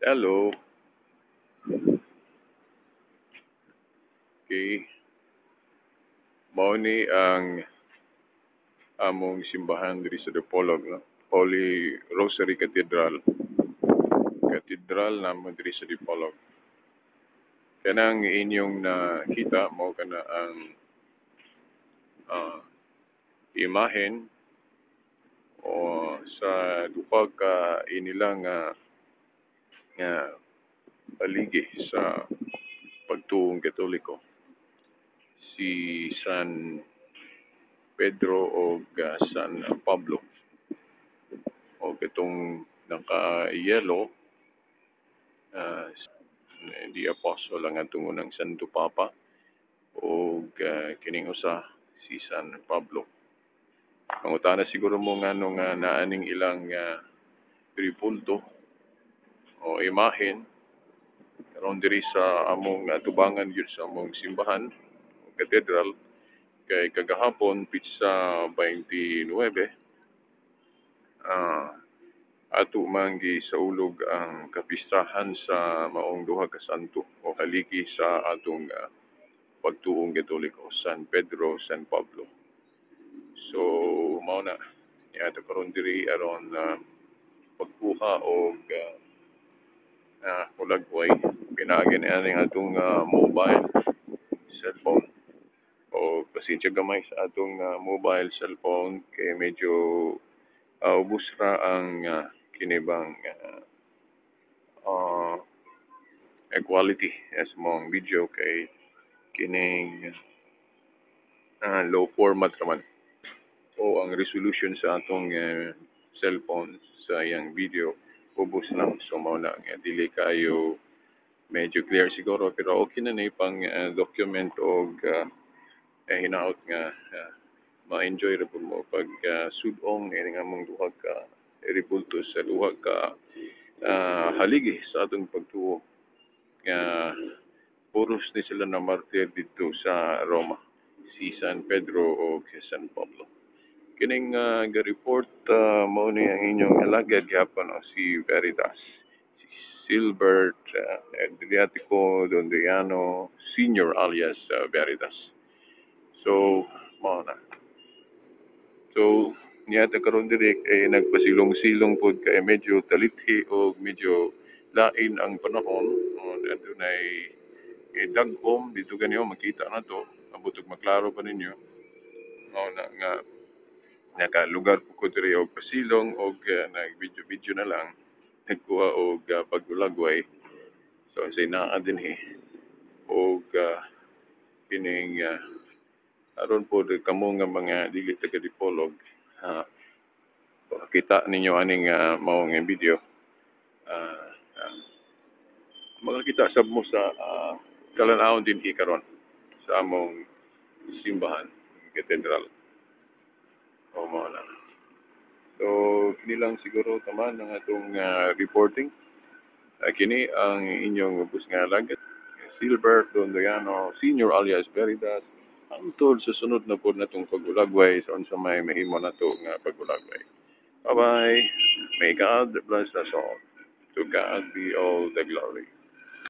Hello. Okay. Mao ni ang among simbahan diri sa Dipolog, no? Holy Rosary Cathedral. Cathedral namon diri sa Dipolog. Kanang inyong nakita mao kana ang ah, imahen o sa duha ka inilang nga paligi sa pagtuong Katoliko. Si San Pedro o San Pablo o itong naka-yellow the apostle ang atong unang Santo Papa o kining usa si San Pablo. Pangutana siguro mo nga nung naaning ilang tripulto o imahen karon diri sa among tubangan gyud sa among simbahan o katedral kay kagahapon pitsa 29 ato manggi sa ulog ang kapistahan sa maong duha ka santo o haligi sa atong pagtuong Katoliko, San Pedro, San Pablo. So mao na niadto karon diri aron pagkuha og ulagway pinaagi ni aning atong mobile cellphone o pasensya gamay sa atong mobile cellphone kay medyo ubos ra ang kinibang quality as mong video kay kining low format raman o ang resolution sa atong cellphone sa iyang video ubos lang so mao na nga dili kayo medyo clear siguro pero okay na ni pang document og hinaot nga ma-enjoy ra pud mo pag sudong ini nga mong duha ka ribulto sa duha ka haligi sa atong pagtuo nga puros ni sila na martir dito sa Roma si San Pedro o si San Pablo. Kining ga-report mao ni ang inyong alagad gyapon si Veritas. Si Silbert Adriatico Dondriano Senior alias Veritas. So, mao na. So, niyata karon diri nagpasilong-silong pod kay medyo talithi o medyo lain ang panahon. Adunay dagom dito ganiyo makita na to abot og maklaro pa ninyo. Mao na nga nakalugar po ko diri og pasilong og nag-video na lang nagkuha og pagulagway. So, say naa dinhi og kining aron po kamo nga mga dili taga Dipolog kita ninyo aning maong video makakita sab mo sa kalan-awon din karon sa among simbahan katedral o mao na. So kini lang siguro taman ang atong reporting. Kini ang inyong ubos nga alagad Silbert Dondriano Senior alias Veritas antod sa sunod na po natong pagulagway sa unsa may mahimo nato nga pagulagway. Bye-bye. May God bless us all. To God be all the glory.